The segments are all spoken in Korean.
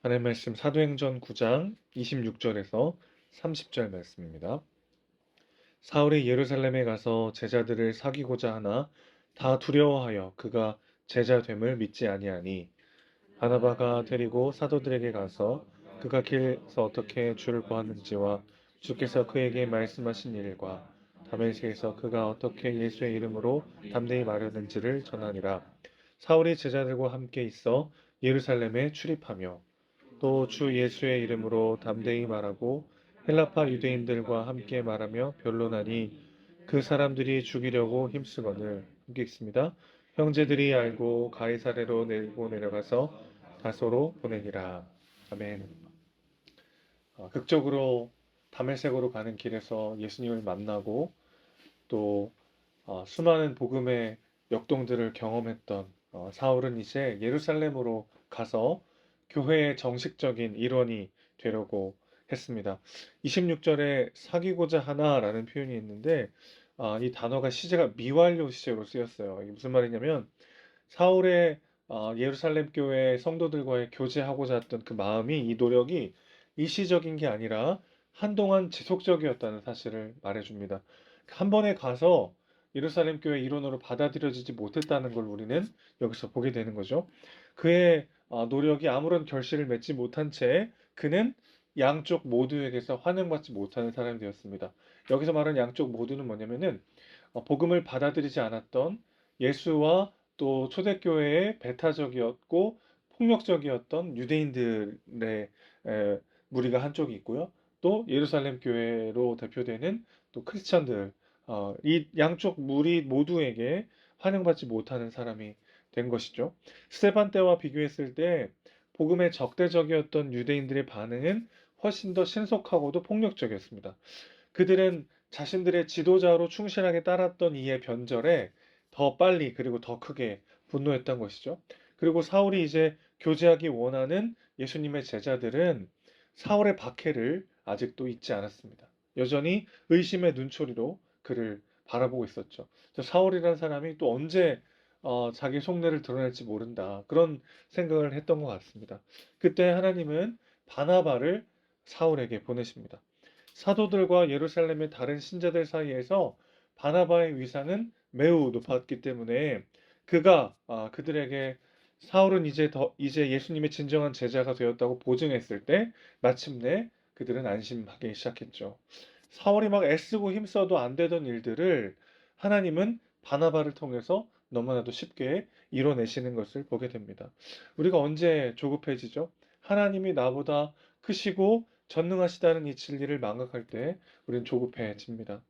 하나님 말씀 사도행전 9장 26절에서 30절 말씀입니다. 사울이 예루살렘에 가서 제자들을 사귀고자 하나 다 두려워하여 그가 제자됨을 믿지 아니하니 바나바가 데리고 사도들에게 가서 그가 길에서 어떻게 주를 보았는지와 주께서 그에게 말씀하신 일과 다메섹에서 그가 어떻게 예수의 이름으로 담대히 말하는지를 전하니라. 사울이 제자들과 함께 있어 예루살렘에 출입하며 또 주 예수의 이름으로 담대히 말하고 헬라파 유대인들과 함께 말하며 변론하니 그 사람들이 죽이려고 힘쓰거늘. 함께 있습니다. 형제들이 알고 가이사랴로 내고 내려가서 다소로 보내니라. 아멘. 극적으로 다메섹으로 가는 길에서 예수님을 만나고 또 수많은 복음의 역동들을 경험했던 사울은 이제 예루살렘으로 가서 교회의 정식적인 일원이 되려고 했습니다. 26절에 사귀고자 하나라는 표현이 있는데 이 단어가 시제가 미완료 시제로 쓰였어요. 이게 무슨 말이냐면 사울의 예루살렘 교회 성도들과의 교제하고자 했던 그 마음이 이 노력이 일시적인 게 아니라 한동안 지속적이었다는 사실을 말해줍니다. 한 번에 가서 예루살렘 교회 일원으로 받아들여지지 못했다는 걸 우리는 여기서 보게 되는 거죠. 그의 노력이 아무런 결실을 맺지 못한 채 그는 양쪽 모두에게서 환영받지 못하는 사람이 되었습니다. 여기서 말하는 양쪽 모두는 뭐냐면은 복음을 받아들이지 않았던 예수와 또 초대교회의 배타적이었고 폭력적이었던 유대인들의 무리가 한쪽이 있고요. 또 예루살렘 교회로 대표되는 또 크리스천들, 이 양쪽 무리 모두에게 환영받지 못하는 사람이 된 것이죠. 스테반 때와 비교했을 때 복음에 적대적이었던 유대인들의 반응은 훨씬 더 신속하고도 폭력적이었습니다. 그들은 자신들의 지도자로 충실하게 따랐던 이의 변절에 더 빨리 그리고 더 크게 분노했던 것이죠. 그리고 사울이 이제 교제하기 원하는 예수님의 제자들은 사울의 박해를 아직도 잊지 않았습니다. 여전히 의심의 눈초리로 그를 바라보고 있었죠. 사울이라는 사람이 또 언제 자기 속내를 드러낼지 모른다. 그런 생각을 했던 것 같습니다. 그때 하나님은 바나바를 사울에게 보내십니다. 사도들과 예루살렘의 다른 신자들 사이에서 바나바의 위상은 매우 높았기 때문에 그가 그들에게 사울은 이제 예수님의 진정한 제자가 되었다고 보증했을 때 마침내 그들은 안심하기 시작했죠. 사울이 막 애쓰고 힘써도 안 되던 일들을 하나님은 바나바를 통해서 너무나도 쉽게 이뤄내시는 것을 보게 됩니다. 우리가 언제 조급해지죠? 하나님이 나보다 크시고 전능하시다는 이 진리를 망각할 때 우리는 조급해집니다.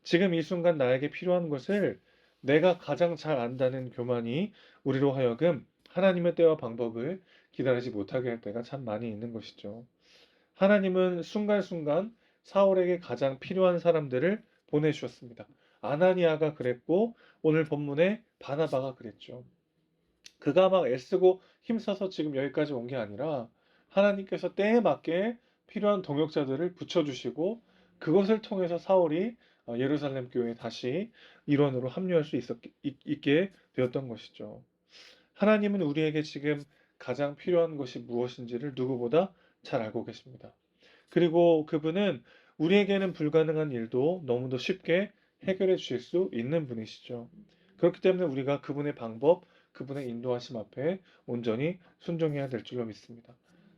지금 이 순간 나에게 필요한 것을 내가 가장 잘 안다는 교만이 우리로 하여금 하나님의 때와 방법을 기다리지 못하게 할 때가 참 많이 있는 것이죠. 하나님은 순간순간 사울에게 가장 필요한 사람들을 보내주셨습니다. 아나니아가 그랬고 오늘 본문의 바나바가 그랬죠. 그가 막 애쓰고 힘써서 지금 여기까지 온 게 아니라 하나님께서 때에 맞게 필요한 동역자들을 붙여주시고 그것을 통해서 사울이 예루살렘 교회에 다시 일원으로 합류할 수 있게 되었던 것이죠. 하나님은 우리에게 지금 가장 필요한 것이 무엇인지를 누구보다 잘 알고 계십니다. 그리고 그분은 우리에게는 불가능한 일도 너무도 쉽게 해결해 주실 수 있는 분이시죠. 그렇기 때문에 우리가 그분의 방법, 그분의 인도하심 앞에 온전히 순종해야 될 줄로 믿습니다.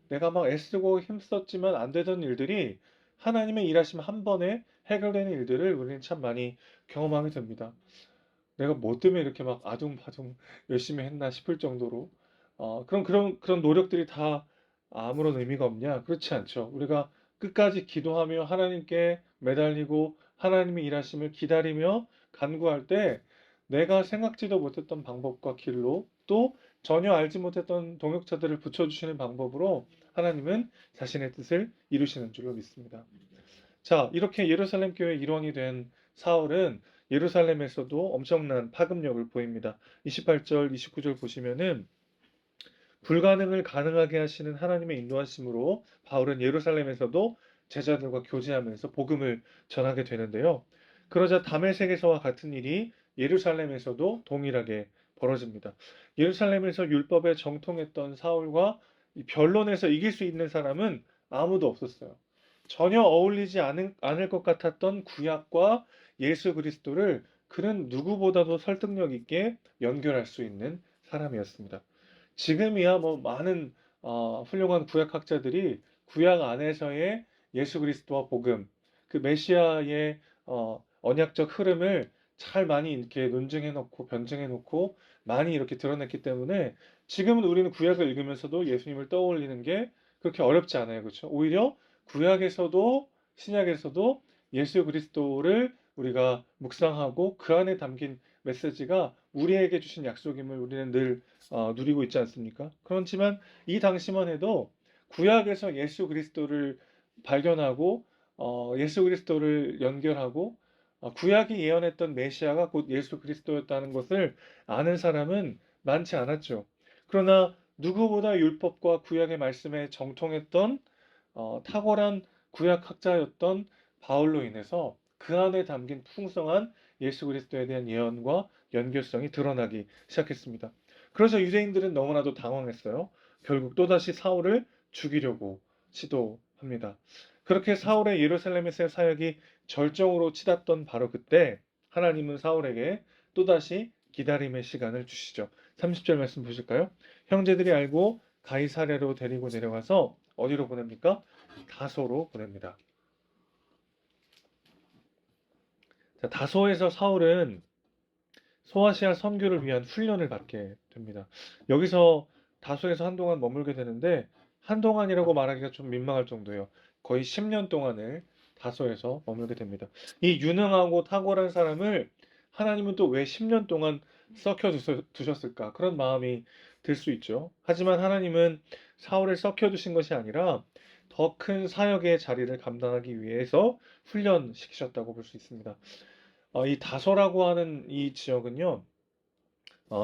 내가 막 애쓰고 힘썼지만 안 되던 일들이 하나님의 일하심 한 번에 해결되는 일들을 우리는 참 많이 경험하게 됩니다. 내가 뭐 때문에 이렇게 막 아둥바둥 열심히 했나 싶을 정도로 그런 노력들이 다 아무런 의미가 없냐? 그렇지 않죠. 우리가 끝까지 기도하며 하나님께 매달리고 하나님의 일하심을 기다리며 간구할 때 내가 생각지도 못했던 방법과 길로 또 전혀 알지 못했던 동역자들을 붙여주시는 방법으로 하나님은 자신의 뜻을 이루시는 줄로 믿습니다. 자, 이렇게 예루살렘 교회 일원이 된 사울은 예루살렘에서도 엄청난 파급력을 보입니다. 28절, 29절 보시면은 불가능을 가능하게 하시는 하나님의 인도하심으로 바울은 예루살렘에서도 제자들과 교제하면서 복음을 전하게 되는데요. 그러자 다메섹에서와 같은 일이 예루살렘에서도 동일하게 벌어집니다. 예루살렘에서 율법에 정통했던 사울과 이 변론에서 이길 수 있는 사람은 아무도 없었어요. 전혀 어울리지 않을 것 같았던 구약과 예수 그리스도를 그는 누구보다도 설득력 있게 연결할 수 있는 사람이었습니다. 지금이야 뭐 많은 훌륭한 구약학자들이 구약 안에서의 예수 그리스도와 복음, 그 메시아의 언약적 흐름을 잘 많이 이렇게 논증해 놓고 변증해 놓고 많이 이렇게 드러냈기 때문에 지금은 우리는 구약을 읽으면서도 예수님을 떠올리는 게 그렇게 어렵지 않아요. 그렇죠? 오히려 구약에서도 신약에서도 예수 그리스도를 우리가 묵상하고 그 안에 담긴 메시지가 우리에게 주신 약속임을 우리는 늘 누리고 있지 않습니까? 그렇지만 이 당시만 해도 구약에서 예수 그리스도를 발견하고 예수 그리스도를 연결하고 구약이 예언했던 메시아가 곧 예수 그리스도였다는 것을 아는 사람은 많지 않았죠. 그러나 누구보다 율법과 구약의 말씀에 정통했던 탁월한 구약학자였던 바울로 인해서 그 안에 담긴 풍성한 예수 그리스도에 대한 예언과 연결성이 드러나기 시작했습니다. 그래서 유대인들은 너무나도 당황했어요. 결국 또다시 사울을 죽이려고 시도합니다. 그렇게 사울의 예루살렘에서의 사역이 절정으로 치닫던 바로 그때 하나님은 사울에게 또다시 기다림의 시간을 주시죠. 30절 말씀 보실까요? 형제들이 알고 가이사랴로 데리고 내려가서 어디로 보냅니까? 다소로 보냅니다. 자, 다소에서 사울은 소아시아 선교를 위한 훈련을 받게 됩니다. 여기서 다소에서 한동안 머물게 되는데 한동안이라고 말하기가 좀 민망할 정도예요. 거의 10년 동안을 다소에서 머물게 됩니다. 이 유능하고 탁월한 사람을 하나님은 또 왜 10년 동안 썩혀 두셨을까? 그런 마음이 들 수 있죠. 하지만 하나님은 사울을 썩혀 두신 것이 아니라 더 큰 사역의 자리를 감당하기 위해서 훈련시키셨다고 볼 수 있습니다. 이 다소라고 하는 이 지역은요,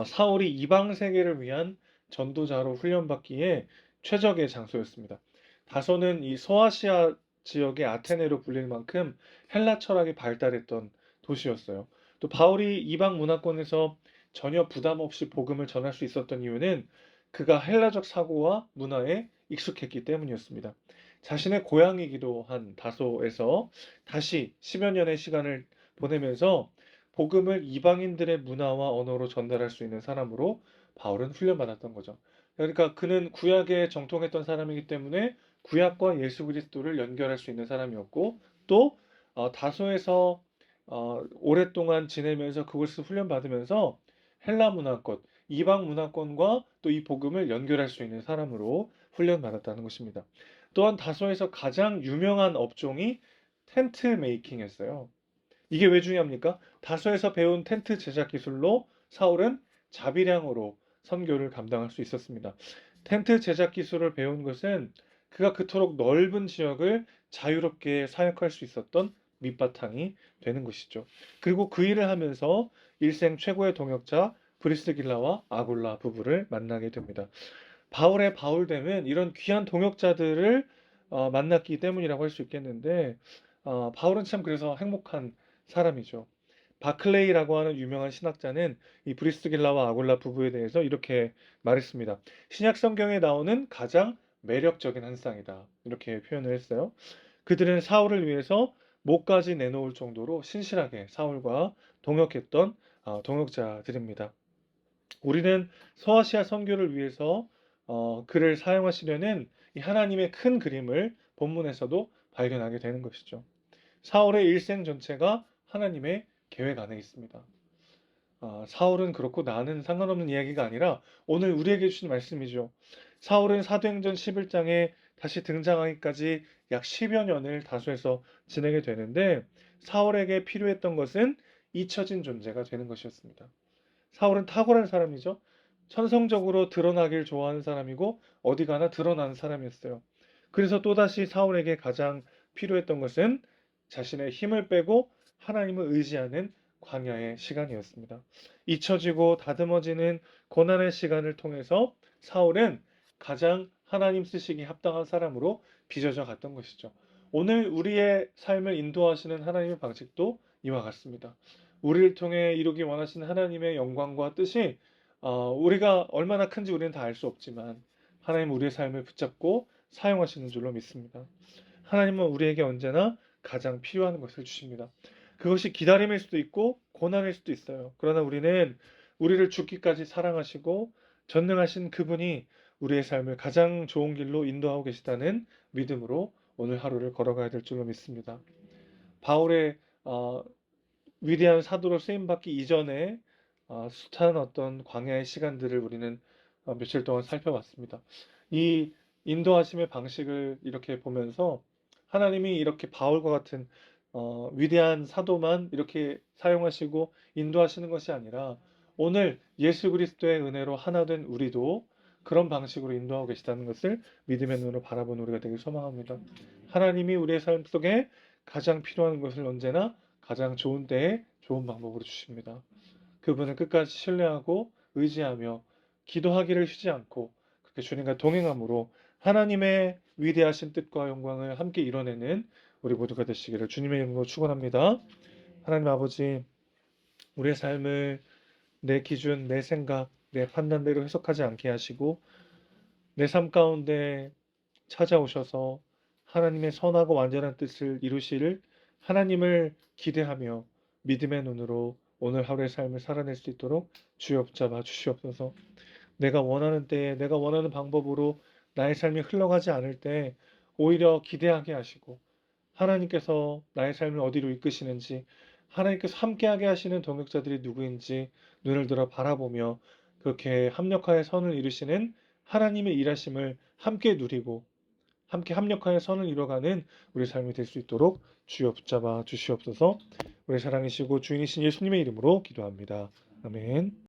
사울이 이방 세계를 위한 전도자로 훈련받기에 최적의 장소였습니다. 다소는 이 소아시아 지역의 아테네로 불릴 만큼 헬라 철학이 발달했던 도시였어요. 또 바울이 이방 문화권에서 전혀 부담 없이 복음을 전할 수 있었던 이유는 그가 헬라적 사고와 문화에 익숙했기 때문이었습니다. 자신의 고향이기도 한 다소에서 다시 10여 년의 시간을 보내면서 복음을 이방인들의 문화와 언어로 전달할 수 있는 사람으로 바울은 훈련받았던 거죠. 그러니까 그는 구약에 정통했던 사람이기 때문에 구약과 예수 그리스도를 연결할 수 있는 사람이었고 또 다소에서 오랫동안 지내면서 그것을 훈련받으면서 헬라 문화권, 이방 문화권과 또 이 복음을 연결할 수 있는 사람으로 훈련받았다는 것입니다. 또한 다소에서 가장 유명한 업종이 텐트 메이킹이었어요. 이게 왜 중요합니까? 다소에서 배운 텐트 제작 기술로 사울은 자비량으로 선교를 감당할 수 있었습니다. 텐트 제작 기술을 배운 것은 그가 그토록 넓은 지역을 자유롭게 사역할 수 있었던 밑바탕이 되는 것이죠. 그리고 그 일을 하면서 일생 최고의 동역자 브리스길라와 아굴라 부부를 만나게 됩니다. 바울의 바울됨은 이런 귀한 동역자들을 만났기 때문이라고 할 수 있겠는데 바울은 참 그래서 행복한 사람이죠. 바클레이라고 하는 유명한 신학자는 이 브리스길라와 아굴라 부부에 대해서 이렇게 말했습니다. 신약 성경에 나오는 가장 매력적인 한 쌍이다. 이렇게 표현을 했어요. 그들은 사울을 위해서 목까지 내놓을 정도로 신실하게 사울과 동역했던 동역자들입니다. 우리는 서아시아 선교를 위해서 글을 사용하시려는 이 하나님의 큰 그림을 본문에서도 발견하게 되는 것이죠. 사울의 일생 전체가 하나님의 계획 안에 있습니다. 사울은 그렇고 나는 상관없는 이야기가 아니라 오늘 우리에게 주신 말씀이죠. 사울은 사도행전 11장에 다시 등장하기까지 약 10여 년을 다수에서 지내게 되는데 사울에게 필요했던 것은 잊혀진 존재가 되는 것이었습니다. 사울은 탁월한 사람이죠. 천성적으로 드러나길 좋아하는 사람이고 어디 가나 드러나는 사람이었어요. 그래서 또다시 사울에게 가장 필요했던 것은 자신의 힘을 빼고 하나님을 의지하는 광야의 시간이었습니다. 잊혀지고 다듬어지는 고난의 시간을 통해서 사울은 가장 하나님 쓰시기 합당한 사람으로 빚어져 갔던 것이죠. 오늘 우리의 삶을 인도하시는 하나님의 방식도 이와 같습니다. 우리를 통해 이루기 원하시는 하나님의 영광과 뜻이 우리가 얼마나 큰지 우리는 다 알 수 없지만 하나님은 우리의 삶을 붙잡고 사용하시는 줄로 믿습니다. 하나님은 우리에게 언제나 가장 필요한 것을 주십니다. 그것이 기다림일 수도 있고 고난일 수도 있어요. 그러나 우리는 우리를 죽기까지 사랑하시고 전능하신 그분이 우리의 삶을 가장 좋은 길로 인도하고 계시다는 믿음으로 오늘 하루를 걸어가야 될 줄로 믿습니다. 바울의 위대한 사도로 쓰임받기 이전에 숱한 어떤 광야의 시간들을 우리는 며칠 동안 살펴봤습니다. 이 인도하심의 방식을 이렇게 보면서 하나님이 이렇게 바울과 같은 위대한 사도만 이렇게 사용하시고 인도하시는 것이 아니라 오늘 예수 그리스도의 은혜로 하나 된 우리도 그런 방식으로 인도하고 계시다는 것을 믿음의 눈으로 바라보는 우리가 되길 소망합니다. 하나님이 우리의 삶 속에 가장 필요한 것을 언제나 가장 좋은 때에 좋은 방법으로 주십니다. 그분을 끝까지 신뢰하고 의지하며 기도하기를 쉬지 않고 그렇게 주님과 동행함으로 하나님의 위대하신 뜻과 영광을 함께 이뤄내는 우리 모두가 되시기를 주님의 이름으로 축원합니다. 하나님 아버지, 우리의 삶을 내 기준, 내 생각, 내 판단대로 해석하지 않게 하시고 내 삶 가운데 찾아오셔서 하나님의 선하고 완전한 뜻을 이루실 하나님을 기대하며 믿음의 눈으로 오늘 하루의 삶을 살아낼 수 있도록 주여 붙잡아 주시옵소서. 내가 원하는 때에 내가 원하는 방법으로 나의 삶이 흘러가지 않을 때 오히려 기대하게 하시고 하나님께서 나의 삶을 어디로 이끄시는지 하나님께서 함께하게 하시는 동역자들이 누구인지 눈을 들어 바라보며 그렇게 합력하여 선을 이루시는 하나님의 일하심을 함께 누리고 함께 합력하여 선을 이뤄가는 우리 삶이 될 수 있도록 주여 붙잡아 주시옵소서. 우리 사랑이시고 주인이신 예수님의 이름으로 기도합니다. 아멘.